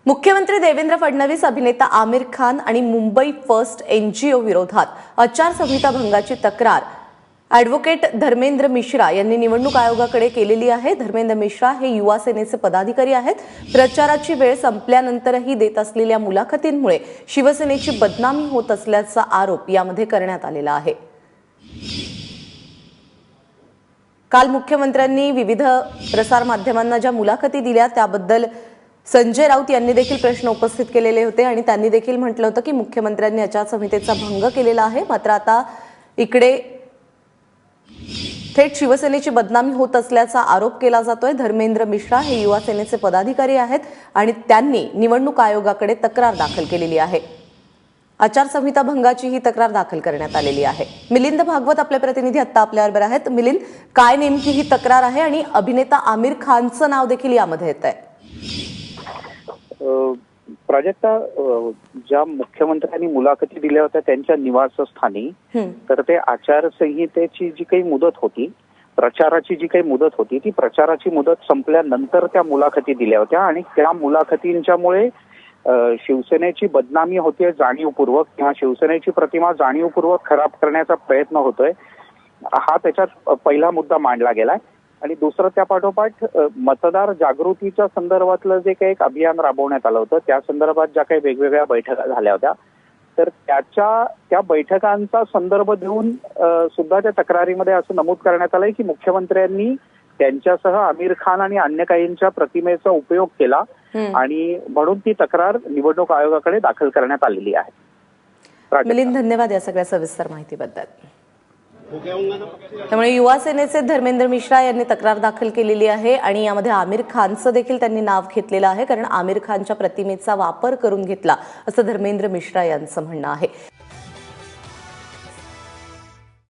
मुख्यमंत्री देवेंद्र फडणवीस, अभिनेता आमिर खान आणि मुंबई फर्स्ट एनजीओ विरोधात आचारसंहिता भंगाची तक्रार ॲडव्होकेट धर्मेंद्र मिश्रा यांनी निवडणूक आयोगाकडे केलेली आहे। धर्मेंद्र मिश्रा हे युवा सेनेचे पदाधिकारी आहेत। प्रचाराची वेळ संपल्यानंतरही देत असलेल्या मुलाखतींमुळे शिवसेनेची बदनामी होत असल्याचा आरोप यामध्ये करण्यात आलेला आहे। काल मुख्यमंत्र्यांनी विविध प्रसार माध्यमांना ज्या मुलाखती दिल्या त्याबद्दल संजय राऊत यांनी देखील प्रश्न उपस्थित केलेले होते आणि त्यांनी देखील म्हटलं होतं की मुख्यमंत्र्यांनी आचारसंहितेचा भंग केलेला आहे। मात्र आता इकडे थेट शिवसेनेची बदनामी होत असल्याचा आरोप केला जातोय। धर्मेंद्र मिश्रा हे युवा सेनेचे पदाधिकारी आहेत आणि त्यांनी निवडणूक आयोगाकडे तक्रार दाखल केलेली आहे। आचारसंहिता भंगाची ही तक्रार दाखल करण्यात आलेली आहे। मिलिंद भागवत आपले प्रतिनिधी आता आपल्याबरोबर आहेत। मिलिंद, काय नेमकी ही तक्रार आहे आणि अभिनेता आमिर खानचं नाव देखील यामध्ये येत आहे? प्राजक्ता, ज्या मुख्यमंत्र्यांनी मुलाखती दिल्या होत्या त्यांच्या निवासस्थानी, तर ते आचारसंहितेची जी काही मुदत होती, प्रचाराची जी काही मुदत होती, ती प्रचाराची मुदत संपल्यानंतर त्या मुलाखती दिल्या होत्या आणि त्या मुलाखतींच्यामुळे शिवसेनेची बदनामी होते जाणीवपूर्वक, किंवा शिवसेनेची प्रतिमा जाणीवपूर्वक खराब करण्याचा प्रयत्न होतोय, हा त्याच्यात पहिला मुद्दा मांडला गेलाय। आणि दुसरं, त्या पाठोपाठ मतदार जागृतीच्या संदर्भातलं जे काही एक अभियान राबवण्यात आलं होतं, त्या संदर्भात ज्या काही वेगवेगळ्या बैठका झाल्या होत्या, तर त्या बैठकांचा संदर्भ देऊन सुद्धा त्या तक्रारीमध्ये असं नमूद करण्यात आलंय की मुख्यमंत्र्यांनी त्यांच्यासह आमिर खान आणि अन्य काहींच्या प्रतिमेचा उपयोग केला आणि म्हणून ती तक्रार निवडणूक आयोगाकडे दाखल करण्यात आलेली आहे। मिलिंद, धन्यवाद या सगळ्या सविस्तर माहितीबद्दल। त्यामुळे युवा सेनेचे धर्मेंद्र मिश्रा यांनी तक्रार दाखल केलेली आहे आणि यामध्ये आमिर खानचं देखील त्यांनी नाव घेतलेलं आहे, कारण आमिर खानच्या प्रतिमेचा वापर करून घेतला असं धर्मेंद्र मिश्रा यांचं म्हणणं आहे।